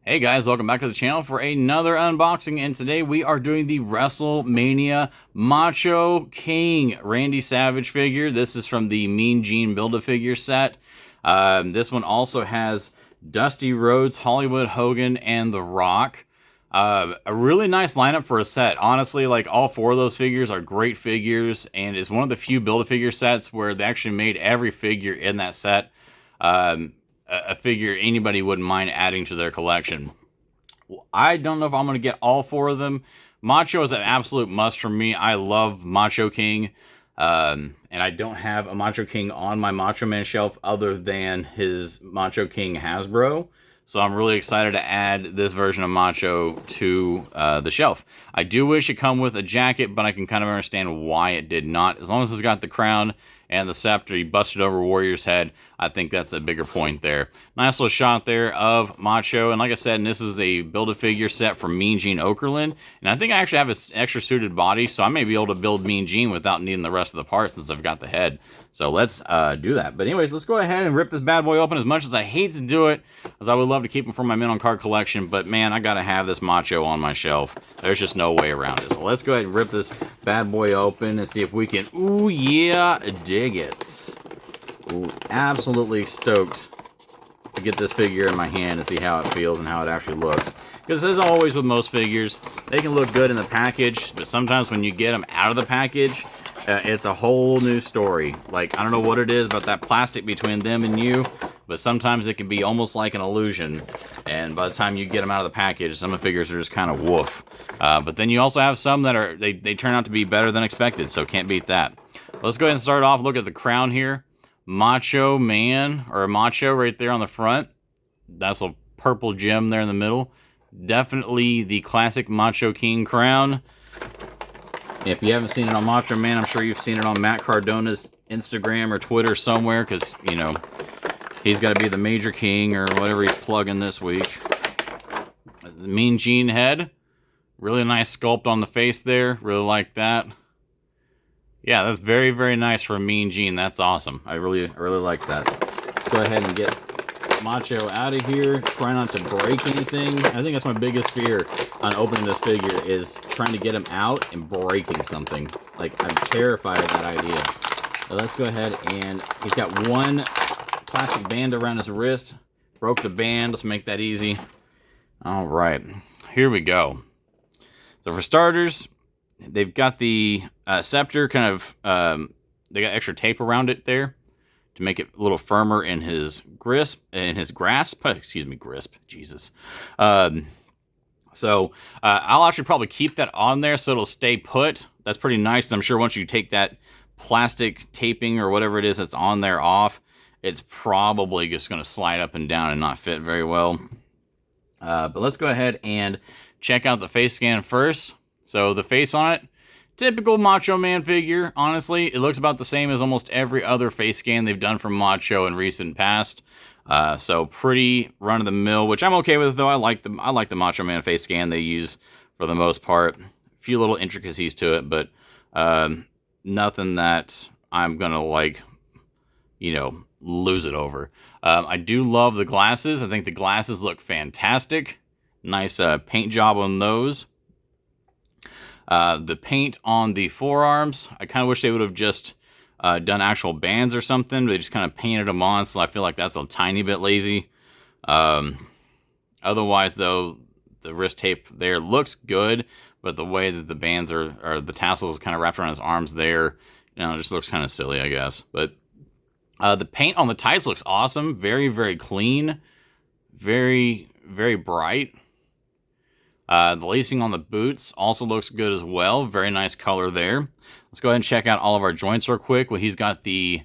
Hey guys, welcome back to the channel for another unboxing, and today we are doing the WrestleMania Macho King Randy Savage figure. This is from the Mean Gene Build-A-Figure set. This one also has Dusty Rhodes, Hollywood Hogan, and The Rock. A really nice lineup for a set. Honestly, like all four of those figures are great figures, and it's one of the few Build-A-Figure sets where they actually made every figure in that set a figure anybody wouldn't mind adding to their collection. I don't know if I'm going to get all four of them. Macho is an absolute must for me. I love Macho King. And I don't have a Macho King on my Macho Man shelf other than his Macho King Hasbro. So I'm really excited to add this version of Macho to the shelf. I do wish it come with a jacket, but I can kind of understand why it did not. As long as it's got the crown and the scepter, he busted over Warrior's head. I think that's a bigger point there. Nice little shot there of Macho. And like I said, this is a Build-A-Figure set from Mean Gene Okerlund. And I think I actually have an extra suited body, so I may be able to build Mean Gene without needing the rest of the parts since I've got the head. So let's do that. But anyways, let's go ahead and rip this bad boy open. As much as I hate to do it, as I would love to keep him for my Men on Card collection, but man, I gotta have this Macho on my shelf. There's just no way around it. So let's go ahead and rip this bad boy open and see if we can, ooh yeah, dig it. Ooh, absolutely stoked to get this figure in my hand and see how it feels and how it actually looks. Because as always with most figures, they can look good in the package, but sometimes when you get them out of the package, it's a whole new story. Like, I don't know what it is about that plastic between them and you, but sometimes it can be almost like an illusion. And by the time you get them out of the package, some of the figures are just kind of woof. But then you also have some that are, they turn out to be better than expected, so can't beat that. Let's go ahead and start off. Look at the crown here. Macho Man, or Macho right there on the front. That's a purple gem there in the middle. Definitely the classic Macho King crown. If you haven't seen it on Macho Man, I'm sure you've seen it on Matt Cardona's Instagram or Twitter somewhere, because, you know, he's got to be the Major King or whatever he's plugging this week. The Mean Gene head. Really nice sculpt on the face there. Really like that. Yeah, that's very, very nice for a Mean Gene. That's awesome. I really like that. Let's go ahead and get Macho out of here. Try not to break anything. I think that's my biggest fear on opening this figure, is trying to get him out and breaking something. Like, I'm terrified of that idea. So let's go ahead and he's got one plastic band around his wrist. Broke the band. Let's make that easy. All right, here we go. So for starters, they've got the scepter kind of, they got extra tape around it there to make it a little firmer in his grasp, excuse me, grasp, Jesus. So I'll actually probably keep that on there so it'll stay put. That's pretty nice. I'm sure once you take that plastic taping or whatever it is that's on there off, it's probably just going to slide up and down and not fit very well. But let's go ahead and check out the face scan first. So the face on it, typical Macho Man figure. Honestly, it looks about the same as almost every other face scan they've done from Macho in recent past. So pretty run-of-the-mill, which I'm okay with, though. I like the Macho Man face scan they use for the most part. A few little intricacies to it, but nothing that I'm gonna, like, you know, lose it over. I do love the glasses. I think the glasses look fantastic. Nice paint job on those. The paint on the forearms, I kind of wish they would have just done actual bands or something. They just kind of painted them on, so I feel like that's a tiny bit lazy. Otherwise, though, the wrist tape there looks good, but the way that the bands or the tassels kind of wrapped around his arms there, you know, just looks kind of silly, I guess. But the paint on the tights looks awesome. Very, very clean. Very, very bright. The lacing on the boots also looks good as well. Very nice color there. Let's go ahead and check out all of our joints real quick. Well, he's got the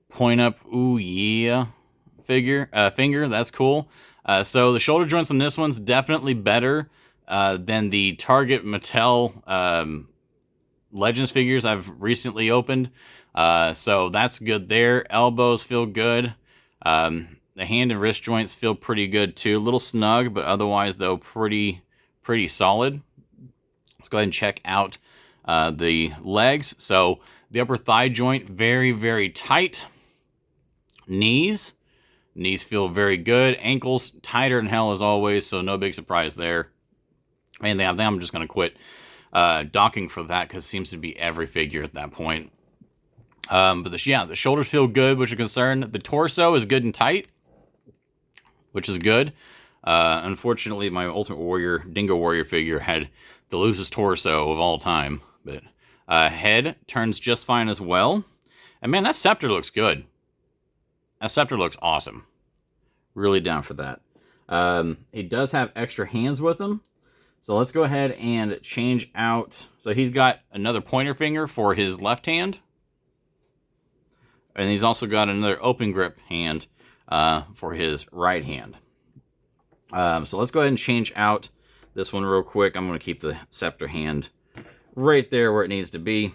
point up, ooh yeah, finger. That's cool. So the shoulder joints on this one's definitely better than the Target Mattel Legends figures I've recently opened. So that's good there. Elbows feel good. The hand and wrist joints feel pretty good too. A little snug, but otherwise, though, pretty solid. Let's go ahead and check out the legs. So the upper thigh joint, very, very tight. Knees, Knees feel very good. Ankles tighter than hell as always, so no big surprise there. And I think I'm just going to quit docking for that because it seems to be every figure at that point. But the shoulders feel good, which is a concern. The torso is good and tight, which is good. Unfortunately, my Ultimate Warrior, Dingo Warrior figure had the loosest torso of all time. But head turns just fine as well. And man, that scepter looks good. That scepter looks awesome. Really down for that. It does have extra hands with him. So let's go ahead and change out. So he's got another pointer finger for his left hand. And he's also got another open grip hand for his right hand. So let's go ahead and change out this one real quick. I'm going to keep the scepter hand right there where it needs to be.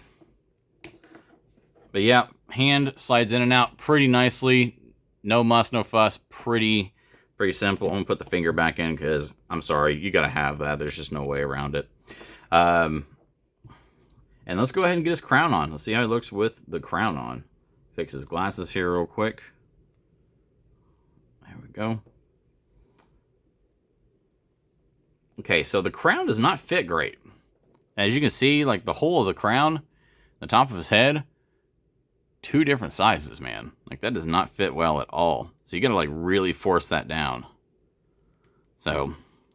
But yeah, hand slides in and out pretty nicely. No muss, no fuss. Pretty simple. I'm going to put the finger back in because, I'm sorry, you got to have that. There's just no way around it. And let's go ahead and get his crown on. Let's see how he looks with the crown on. Fix his glasses here real quick. There we go. Okay, so the crown does not fit great. As you can see, like the whole of the crown, the top of his head, 2 different sizes, man. Like that does not fit well at all. So you gotta like really force that down. So,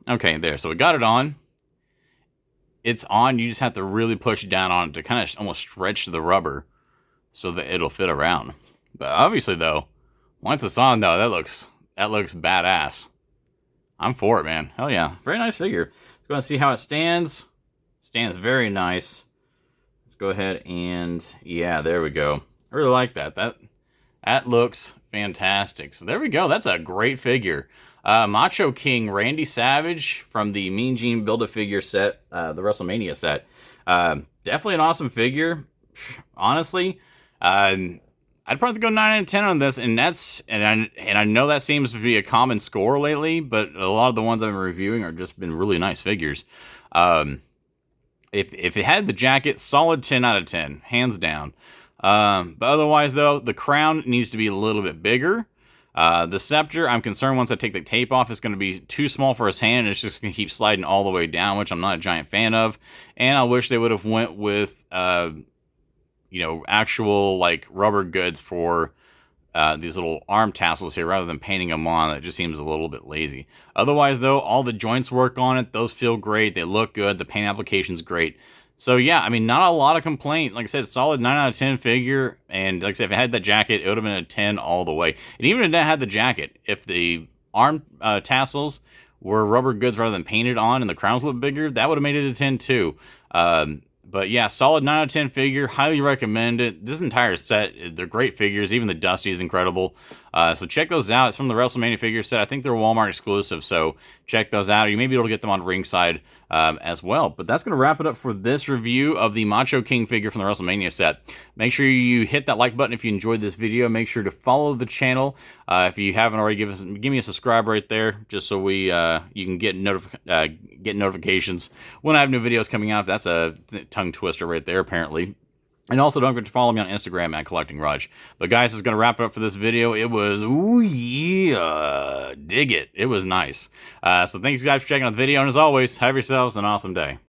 okay, there. So we got it on. It's on. You just have to really push down on it to kind of almost stretch the rubber so that it'll fit around. But obviously, though, once it's on, though, that looks badass. I'm for it, man. Hell yeah. Very nice figure. Let's go and see how it stands. Stands very nice. Let's go ahead and, yeah, there we go. I really like that. That looks fantastic. So there we go. That's a great figure. Macho King Randy Savage from the Mean Gene Build-A-Figure set, the WrestleMania set. Definitely an awesome figure. Honestly, I'd probably go 9 out of 10 on this, and I know that seems to be a common score lately, but a lot of the ones I've been reviewing are just been really nice figures. If it had the jacket, solid 10 out of 10, hands down. But otherwise, though, the crown needs to be a little bit bigger. The scepter, I'm concerned once I take the tape off, it's going to be too small for his hand, and it's just going to keep sliding all the way down, which I'm not a giant fan of. And I wish they would have went with, actual, like, rubber goods for these little arm tassels here, rather than painting them on. That just seems a little bit lazy. Otherwise, though, all the joints work on it. Those feel great. They look good. The paint application's great. So, yeah, I mean, not a lot of complaint. Like I said, solid 9 out of 10 figure. And like I said, if it had that jacket, it would have been a 10 all the way. And even if it had the jacket, if the arm tassels were rubber goods rather than painted on and the crown's a little bigger, that would have made it a 10 too. But yeah, solid 9 out of 10 figure. Highly recommend it. This entire set, they're great figures. Even the Dusty is incredible. So check those out. It's from the WrestleMania figure set. I think they're Walmart exclusive, so check those out. You may be able to get them on Ringside as well. But that's going to wrap it up for this review of the Macho King figure from the WrestleMania set. Make sure you hit that like button if you enjoyed this video. Make sure to follow the channel. If you haven't already, give me a subscribe right there, just so you can get notifications when I have new videos coming out. That's a tongue twister right there, apparently. And also, don't forget to follow me on Instagram at Collecting Raj. But guys, this is going to wrap it up for this video. It was, ooh yeah, dig it. It was nice. So thanks guys for checking out the video. And as always, have yourselves an awesome day.